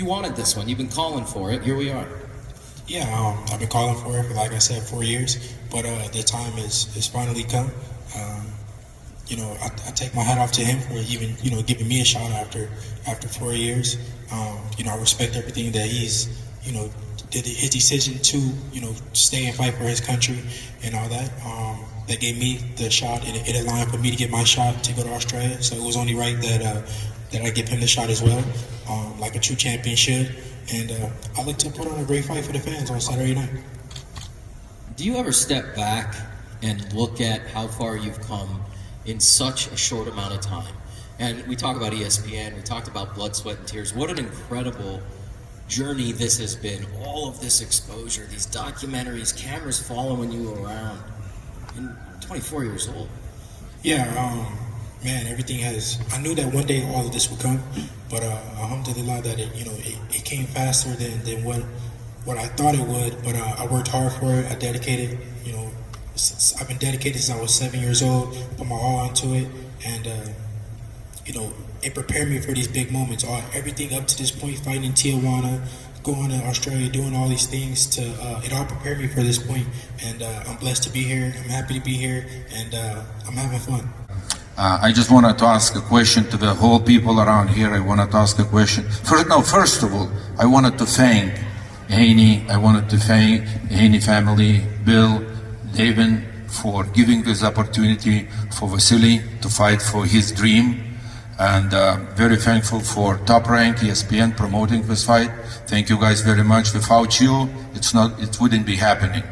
You wanted this one. You've been calling for it. Here we are. Yeah, I've been calling for it for, like I said, 4 years, but the time is finally come. I take my hat off to him for even, giving me a shot after 4 years. I respect everything that he's, did his decision to, stay and fight for his country and all that. That gave me the shot. It aligned for me to get my shot to go to Australia. So it was only right that I give him the shot as well, like a true champion should. And I look to put on a great fight for the fans on Saturday night. Do you ever step back and look at how far you've come in such a short amount of time? And we talk about ESPN, we talked about blood, sweat, and tears. What an incredible journey this has been. All of this exposure, these documentaries, cameras following you around. And 24 years old. Yeah, man, everything has. I knew that one day all of this would come, but alhamdulillah that it came faster than what I thought it would. But I worked hard for it. I dedicated. I've been dedicated since I was 7 years old. Put my all into it, and it prepared me for these big moments. Everything up to this point, fighting in Tijuana, going to Australia, doing all these things it all prepared me for this point. And I'm blessed to be here. I'm happy to be here, and I'm having fun. I just wanted to ask a question to the whole people around here. I wanted to ask a question. First of all, I wanted to thank Haney. I wanted to thank Haney family, Bill, Devin, for giving this opportunity for Vasyl to fight for his dream. And very thankful for Top Rank, ESPN promoting this fight. Thank you guys very much. Without you, it wouldn't be happening.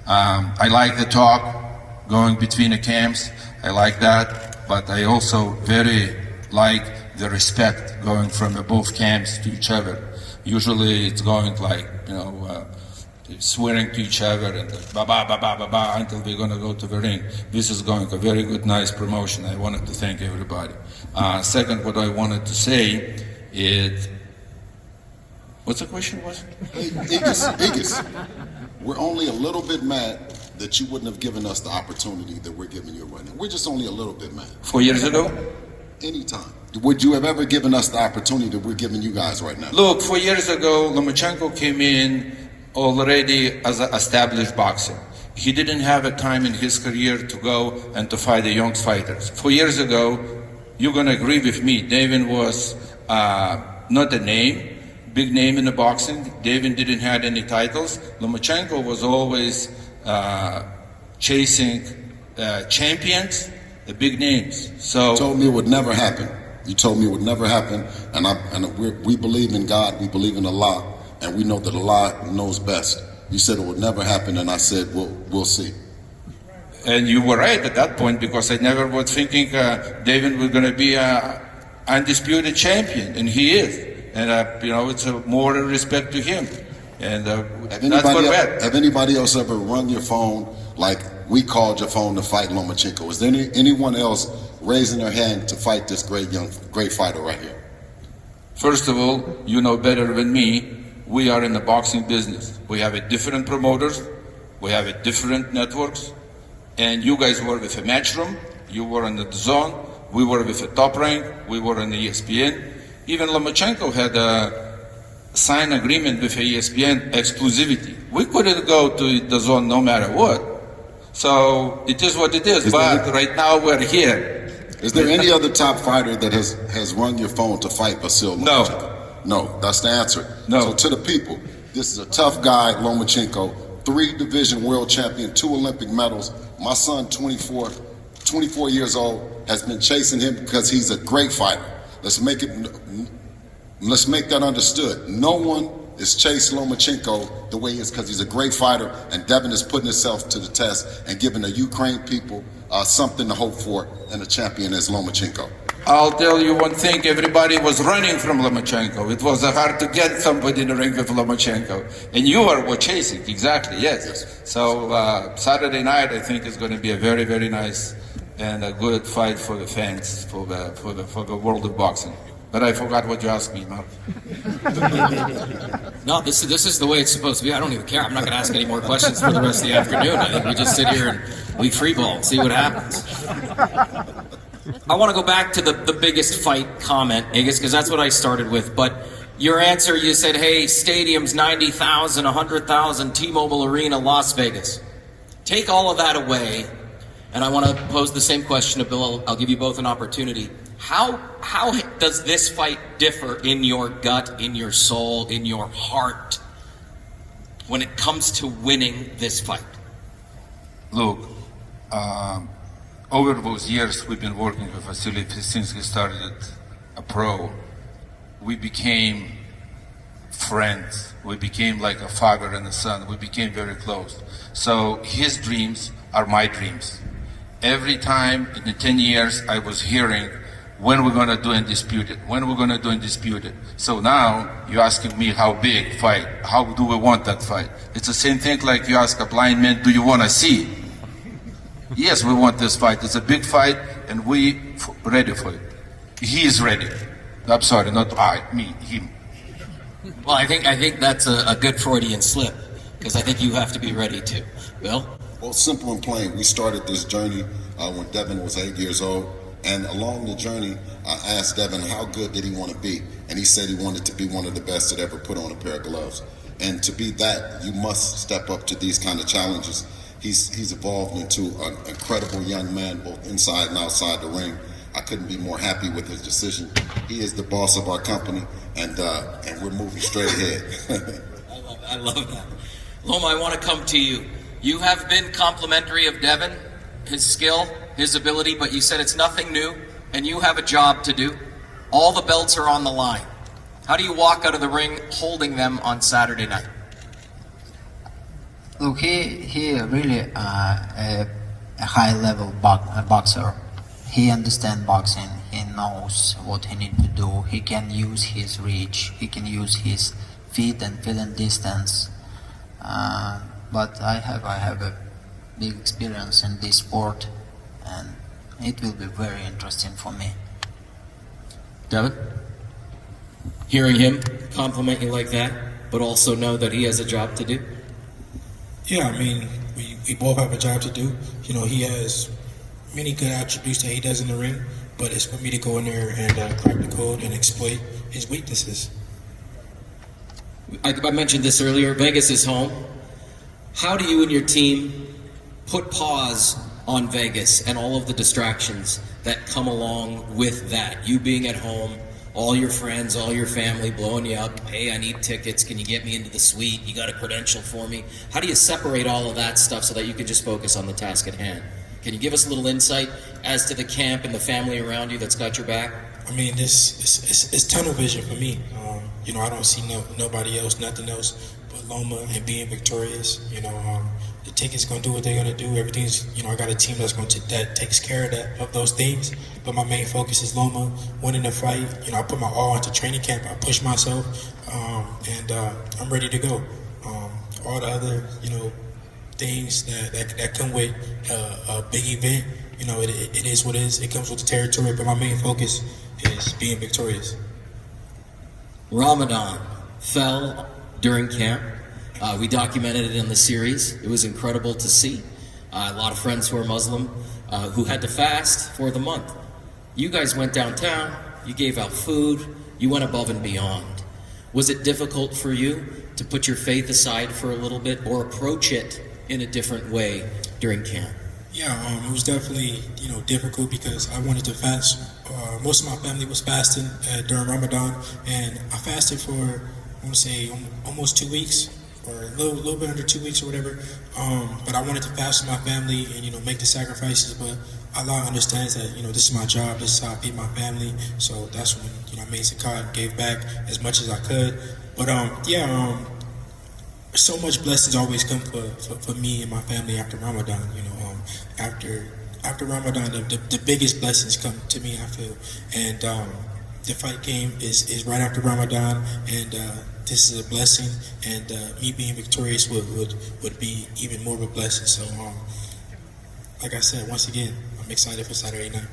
I like the talk going between the camps. I like that, but I also very like the respect going from both camps to each other. Usually it's going like, swearing to each other and ba-ba until we're going to go to the ring. This is going a very good, nice promotion. I wanted to thank everybody. Second, what I wanted to say is, what's the question was? Hey, Igis, we're only a little bit mad that you wouldn't have given us the opportunity that we're giving you right now. We're just only a little bit mad. 4 years ago? Anytime. Would you have ever given us the opportunity that we're giving you guys right now? Look, 4 years ago, Lomachenko came in already as an established boxer. He didn't have a time in his career to go and to fight the young fighters. 4 years ago, you're going to agree with me, Devin was not a name, big name in the boxing. Devin didn't have any titles. Lomachenko was always chasing champions, the big names. So you told me it would never happen. You told me it would never happen, and we believe in God, we believe in Allah, and we know that Allah knows best. You said it would never happen, and I said, we'll see. And you were right at that point, because I never was thinking David was going to be an undisputed champion, and he is. And it's more respect to him. And that's what we're at. Have anybody else ever rung your phone like we called your phone to fight Lomachenko? Is there anyone else raising their hand to fight this great fighter right here? First of all, you know better than me, we are in the boxing business. We have a different promoters, we have a different networks, and you guys were with a Matchroom, you were in the Zone, we were with a Top Rank, we were in the ESPN. Even Lomachenko had a signed agreement with ESPN exclusivity. We couldn't go to the Zone no matter what. So it is what it is, but right now we're here. Is there any other top fighter that has rung your phone to fight Vasyl Lomachenko? No, that's the answer. No. So to the people, this is a tough guy, Lomachenko, 3-division world champion, 2 Olympic medals. My son, 24 years old, has been chasing him because he's a great fighter. Let's make that understood. No one is chased Lomachenko the way he is because he's a great fighter, and Devin is putting himself to the test and giving the Ukraine people something to hope for, and a champion as Lomachenko. I'll tell you one thing, everybody was running from Lomachenko. It was hard to get somebody in the ring with Lomachenko. And you were chasing, exactly, yes. So Saturday night, I think, is going to be a very, very nice and a good fight for the fans, for the world of boxing. But I forgot what you asked me, Mark. No, this is the way it's supposed to be. I don't even care. I'm not going to ask any more questions for the rest of the afternoon. I think we just sit here and we freeball and see what happens. I want to go back to the biggest fight comment, I guess, because that's what I started with. But Your answer, you said, hey, stadiums 90,000, 100,000, T-Mobile Arena, Las Vegas. Take all of that away, and I want to pose the same question to Bill. I'll give you both an opportunity. How does this fight differ in your gut, in your soul, in your heart, when it comes to winning this fight? Look, over those years we've been working with Vasyl since he started a pro. We became friends. We became like a father and a son. We became very close. So his dreams are my dreams. Every time in the 10 years I was hearing, when we're going to do Undisputed, when we're going to do Undisputed. So now you're asking me how big fight, how do we want that fight? It's the same thing like you ask a blind man, do you want to see? Yes, we want this fight. It's a big fight and we ready for it. He is ready. I'm sorry, not I, me, him. Well, I think that's a good Freudian slip, because I think you have to be ready too. Bill? Well, simple and plain. We started this journey when Devin was 8 years old. And along the journey, I asked Devin how good did he want to be. And he said he wanted to be one of the best that ever put on a pair of gloves. And to be that, you must step up to these kind of challenges. He's evolved into an incredible young man, both inside and outside the ring. I couldn't be more happy with his decision. He is the boss of our company, and we're moving straight ahead. I love that. Loma, I want to come to you. You have been complimentary of Devin, his skill, his ability, but you said it's nothing new, and you have a job to do. All the belts are on the line. How do you walk out of the ring holding them on Saturday night? Look, he really a high-level boxer. He understands boxing. He knows what he needs to do. He can use his reach. He can use his feet and fill in distance. But I have a big experience in this sport, and it will be very interesting for me. Devin? Hearing him compliment you like that, but also know that he has a job to do? Yeah, I mean, we both have a job to do. You know, he has many good attributes that he does in the ring, but it's for me to go in there and crack the code and exploit his weaknesses. I mentioned this earlier, Vegas is home. How do you and your team put pause on Vegas and all of the distractions that come along with that? You being at home, all your friends, all your family blowing you up. Hey, I need tickets. Can you get me into the suite? You got a credential for me? How do you separate all of that stuff so that you can just focus on the task at hand? Can you give us a little insight as to the camp and the family around you that's got your back? I mean, it's tunnel vision for me. You know, I don't see nobody else, nothing else but Loma and being victorious. You know, the ticket's gonna do what they're gonna do. Everything's, you know, I got a team that takes care of those things. But my main focus is Loma winning the fight. You know, I put my all into training camp. I push myself, and I'm ready to go. All the other, you know, things that come with a big event, you know, it is what it is. It comes with the territory, but my main focus is being victorious. Ramadan fell during camp. We documented it in the series. It was incredible to see. A lot of friends who are Muslim who had to fast for the month. You guys went downtown, you gave out food, you went above and beyond. Was it difficult for you to put your faith aside for a little bit or approach it in a different way during camp? Yeah, it was definitely, you know, difficult because I wanted to fast. Most of my family was fasting during Ramadan, and I fasted for, I want to say, almost 2 weeks, or a little bit under 2 weeks or whatever. But I wanted to fast with my family and, you know, make the sacrifices. But Allah understands that, you know, this is my job, this is how I feed my family. So that's when, you know, I made zakat and gave back as much as I could. But so much blessings always come for me and my family after Ramadan. You know, after Ramadan, the biggest blessings come to me, I feel. And the fight game is right after Ramadan, and this is a blessing. And me being victorious would be even more of a blessing. So, like I said, once again, I'm excited for Saturday night.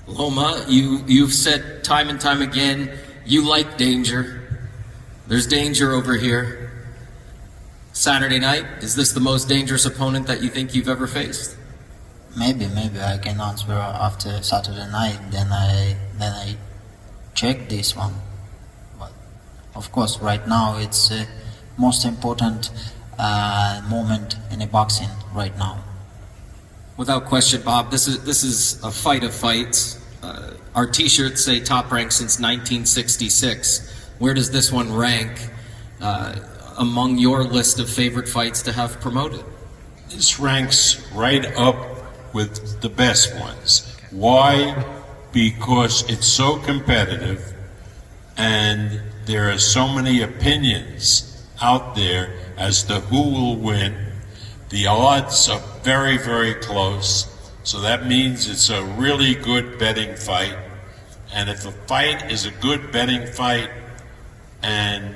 Loma, you've said time and time again, you like danger. There's danger over here. Saturday night, is this the most dangerous opponent that you think you've ever faced? Maybe I can answer after Saturday night. Then I check this one. But Of course, right now it's most important moment in a boxing right now. Without question, Bob, this is a fight of fights. Our T-shirts say top rank since 1966. Where does this one rank among your list of favorite fights to have promoted? This ranks right up with the best ones. Why? Because it's so competitive and there are so many opinions out there as to who will win. The odds are very, very close, so that means it's a really good betting fight. And if a fight is a good betting fight and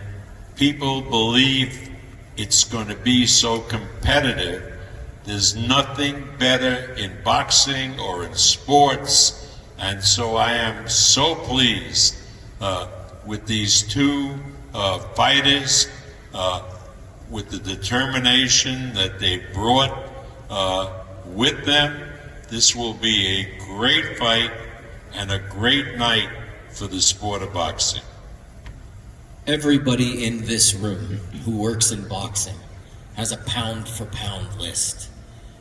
people believe it's going to be so competitive, there's nothing better in boxing or in sports. And so I am so pleased with these two fighters, with the determination that they brought with them. This will be a great fight and a great night for the sport of boxing. Everybody in this room who works in boxing has a pound-for-pound list.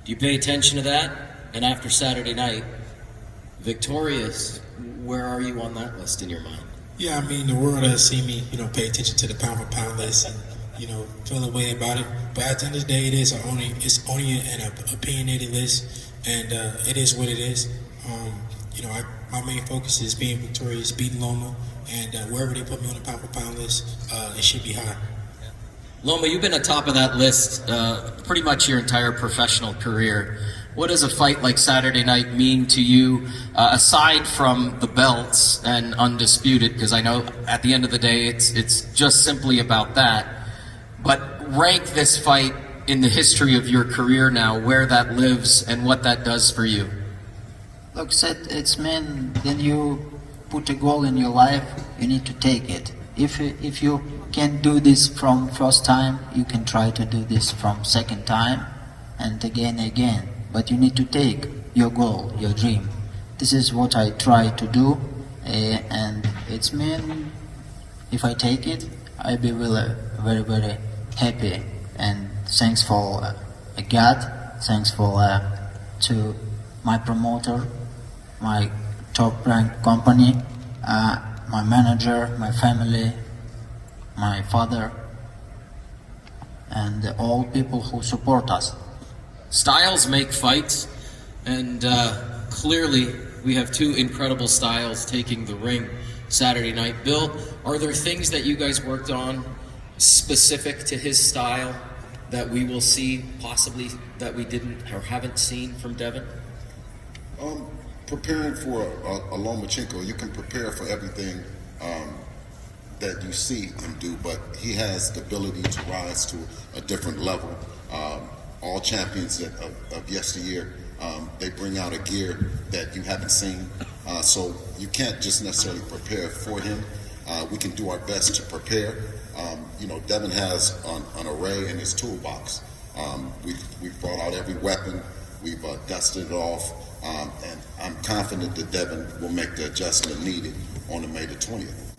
Do you pay attention to that? And after Saturday night, victorious, where are you on that list in your mind? Yeah, I mean, the world has seen me, pay attention to the pound for pound list and, feel a way about it. But at the end of the day, it's only an opinionated list, and it is what it is. My main focus is being victorious, beating Loma, and wherever they put me on the pound for pound list, it should be high. Loma, you've been atop of that list pretty much your entire professional career. What does a fight like Saturday night mean to you, aside from the belts and undisputed? Because I know at the end of the day, it's just simply about that. But rank this fight in the history of your career now, where that lives and what that does for you. Look, Seth, it's when you put a goal in your life, you need to take it. If you can't do this from first time, you can try to do this from second time and again. But you need to take your goal, your dream. This is what I try to do, and it's mean if I take it, I'll be really very, very happy. And thanks for God, thanks for to my promoter, my top ranked company, my manager, my family, my father, and all people who support us. Styles make fights, and clearly we have two incredible styles taking the ring Saturday night. Bill, are there things that you guys worked on specific to his style that we will see possibly that we didn't or haven't seen from Devin? Preparing for a Lomachenko, you can prepare for everything that you see him do, but he has the ability to rise to a different level. All champions of yesteryear, they bring out a gear that you haven't seen, so you can't just necessarily prepare for him. We can do our best to prepare. Devin has an array in his toolbox. We've brought out every weapon, we've dusted it off, and I'm confident that Devin will make the adjustment needed on May the 20th.